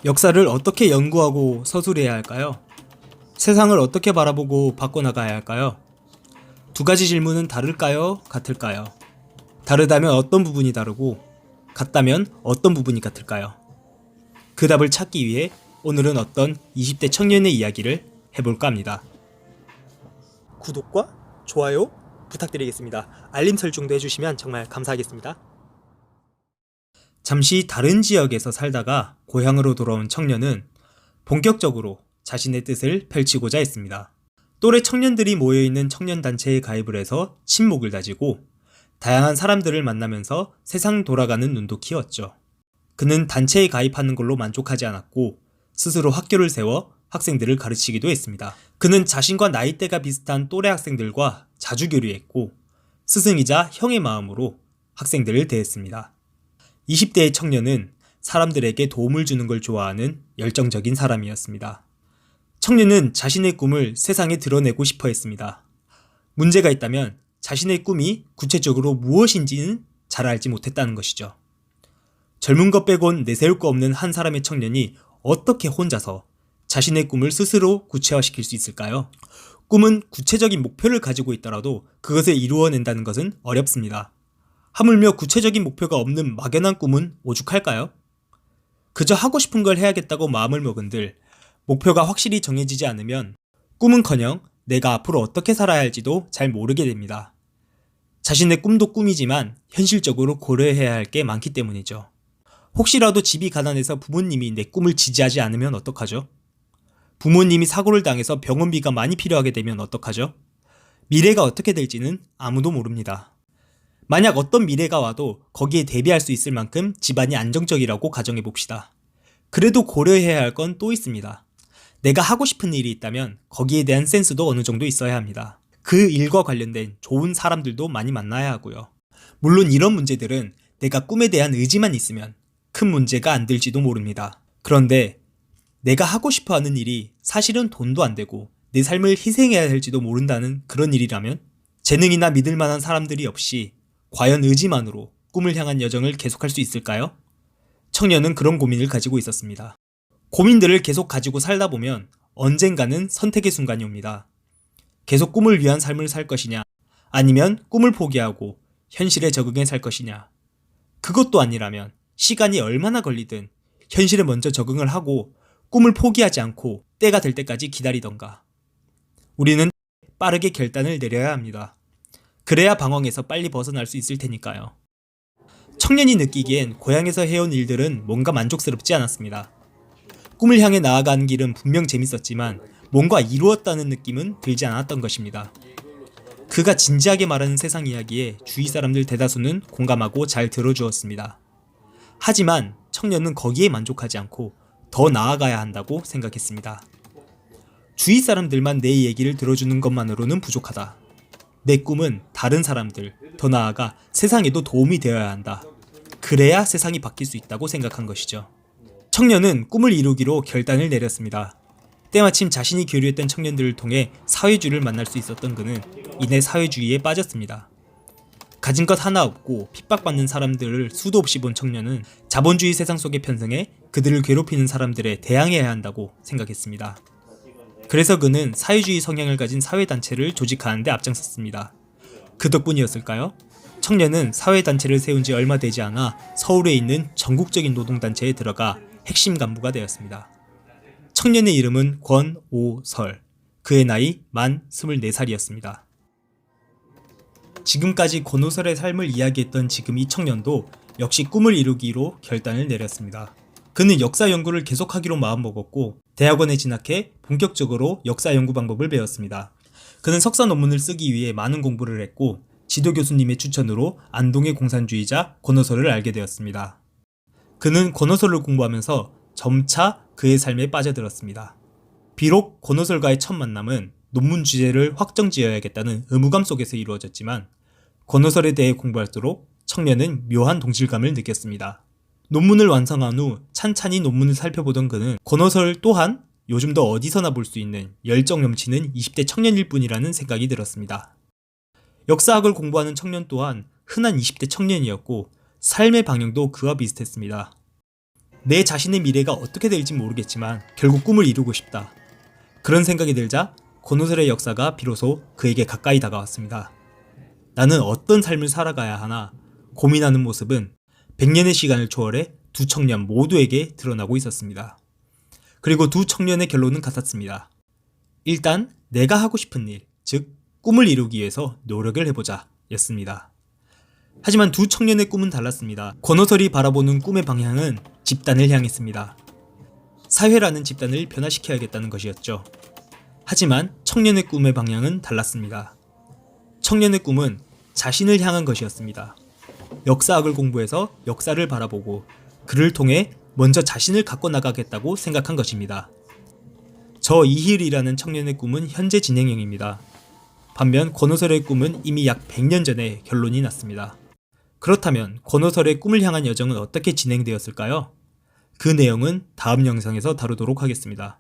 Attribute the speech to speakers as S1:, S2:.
S1: 역사를 어떻게 연구하고 서술해야 할까요? 세상을 어떻게 바라보고 바꿔나가야 할까요? 두 가지 질문은 다를까요? 같을까요? 다르다면 어떤 부분이 다르고 같다면 어떤 부분이 같을까요? 그 답을 찾기 위해 오늘은 어떤 20대 청년의 이야기를 해볼까 합니다. 구독과 좋아요 부탁드리겠습니다. 알림 설정도 해주시면 정말 감사하겠습니다. 잠시 다른 지역에서 살다가 고향으로 돌아온 청년은 본격적으로 자신의 뜻을 펼치고자 했습니다. 또래 청년들이 모여있는 청년단체에 가입을 해서 친목을 다지고 다양한 사람들을 만나면서 세상 돌아가는 눈도 키웠죠. 그는 단체에 가입하는 걸로 만족하지 않았고 스스로 학교를 세워 학생들을 가르치기도 했습니다. 그는 자신과 나이대가 비슷한 또래 학생들과 자주 교류했고 스승이자 형의 마음으로 학생들을 대했습니다. 20대의 청년은 사람들에게 도움을 주는 걸 좋아하는 열정적인 사람이었습니다. 청년은 자신의 꿈을 세상에 드러내고 싶어 했습니다. 문제가 있다면 자신의 꿈이 구체적으로 무엇인지는 잘 알지 못했다는 것이죠. 젊은 것 빼곤 내세울 거 없는 한 사람의 청년이 어떻게 혼자서 자신의 꿈을 스스로 구체화시킬 수 있을까요? 꿈은 구체적인 목표를 가지고 있더라도 그것을 이루어낸다는 것은 어렵습니다. 하물며 구체적인 목표가 없는 막연한 꿈은 오죽할까요? 그저 하고 싶은 걸 해야겠다고 마음을 먹은들 목표가 확실히 정해지지 않으면 꿈은커녕 내가 앞으로 어떻게 살아야 할지도 잘 모르게 됩니다. 자신의 꿈도 꿈이지만 현실적으로 고려해야 할 게 많기 때문이죠. 혹시라도 집이 가난해서 부모님이 내 꿈을 지지하지 않으면 어떡하죠? 부모님이 사고를 당해서 병원비가 많이 필요하게 되면 어떡하죠? 미래가 어떻게 될지는 아무도 모릅니다. 만약 어떤 미래가 와도 거기에 대비할 수 있을 만큼 집안이 안정적이라고 가정해봅시다. 그래도 고려해야 할 건 또 있습니다. 내가 하고 싶은 일이 있다면 거기에 대한 센스도 어느 정도 있어야 합니다. 그 일과 관련된 좋은 사람들도 많이 만나야 하고요. 물론 이런 문제들은 내가 꿈에 대한 의지만 있으면 큰 문제가 안 될지도 모릅니다. 그런데 내가 하고 싶어 하는 일이 사실은 돈도 안 되고 내 삶을 희생해야 할지도 모른다는 그런 일이라면 재능이나 믿을 만한 사람들이 없이 과연 의지만으로 꿈을 향한 여정을 계속할 수 있을까요? 청년은 그런 고민을 가지고 있었습니다. 고민들을 계속 가지고 살다 보면 언젠가는 선택의 순간이 옵니다. 계속 꿈을 위한 삶을 살 것이냐, 아니면 꿈을 포기하고 현실에 적응해 살 것이냐. 그것도 아니라면 시간이 얼마나 걸리든 현실에 먼저 적응을 하고 꿈을 포기하지 않고 때가 될 때까지 기다리던가. 우리는 빠르게 결단을 내려야 합니다. 그래야 방황에서 빨리 벗어날 수 있을 테니까요. 청년이 느끼기엔 고향에서 해온 일들은 뭔가 만족스럽지 않았습니다. 꿈을 향해 나아가는 길은 분명 재밌었지만 뭔가 이루었다는 느낌은 들지 않았던 것입니다. 그가 진지하게 말하는 세상 이야기에 주위 사람들 대다수는 공감하고 잘 들어주었습니다. 하지만 청년은 거기에 만족하지 않고 더 나아가야 한다고 생각했습니다. 주위 사람들만 내 얘기를 들어주는 것만으로는 부족하다. 내 꿈은 다른 사람들, 더 나아가 세상에도 도움이 되어야 한다. 그래야 세상이 바뀔 수 있다고 생각한 것이죠. 청년은 꿈을 이루기로 결단을 내렸습니다. 때마침 자신이 교류했던 청년들을 통해 사회주의를 만날 수 있었던 그는 이내 사회주의에 빠졌습니다. 가진 것 하나 없고 핍박받는 사람들을 수도 없이 본 청년은 자본주의 세상 속에 편승해 그들을 괴롭히는 사람들에 대항해야 한다고 생각했습니다. 그래서 그는 사회주의 성향을 가진 사회단체를 조직하는 데 앞장섰습니다. 그 덕분이었을까요? 청년은 사회단체를 세운 지 얼마 되지 않아 서울에 있는 전국적인 노동단체에 들어가 핵심 간부가 되었습니다. 청년의 이름은 권오설, 그의 나이 만 24살이었습니다. 지금까지 권오설의 삶을 이야기했던 지금 이 청년도 역시 꿈을 이루기로 결단을 내렸습니다. 그는 역사 연구를 계속하기로 마음먹었고 대학원에 진학해 본격적으로 역사 연구 방법을 배웠습니다. 그는 석사 논문을 쓰기 위해 많은 공부를 했고 지도 교수님의 추천으로 안동의 공산주의자 권오설을 알게 되었습니다. 그는 권오설을 공부하면서 점차 그의 삶에 빠져들었습니다. 비록 권오설과의 첫 만남은 논문 주제를 확정지어야겠다는 의무감 속에서 이루어졌지만 권오설에 대해 공부할수록 청년은 묘한 동질감을 느꼈습니다. 논문을 완성한 후 찬찬히 논문을 살펴보던 그는 권오설 또한 요즘도 어디서나 볼 수 있는 열정 넘치는 20대 청년일 뿐이라는 생각이 들었습니다. 역사학을 공부하는 청년 또한 흔한 20대 청년이었고 삶의 방향도 그와 비슷했습니다. 내 자신의 미래가 어떻게 될지 모르겠지만 결국 꿈을 이루고 싶다. 그런 생각이 들자 권호설의 역사가 비로소 그에게 가까이 다가왔습니다. 나는 어떤 삶을 살아가야 하나 고민하는 모습은 100년의 시간을 초월해 두 청년 모두에게 드러나고 있었습니다. 그리고 두 청년의 결론은 같았습니다. 일단 내가 하고 싶은 일, 즉 꿈을 이루기 위해서 노력을 해보자 였습니다. 하지만 두 청년의 꿈은 달랐습니다. 권호설이 바라보는 꿈의 방향은 집단을 향했습니다. 사회라는 집단을 변화시켜야겠다는 것이었죠. 하지만 청년의 꿈의 방향은 달랐습니다. 청년의 꿈은 자신을 향한 것이었습니다. 역사학을 공부해서 역사를 바라보고 그를 통해 먼저 자신을 갖고 나가겠다고 생각한 것입니다. 저 이힐이라는 청년의 꿈은 현재 진행형입니다. 반면 권호설의 꿈은 이미 약 100년 전에 결론이 났습니다. 그렇다면 권호설의 꿈을 향한 여정은 어떻게 진행되었을까요? 그 내용은 다음 영상에서 다루도록 하겠습니다.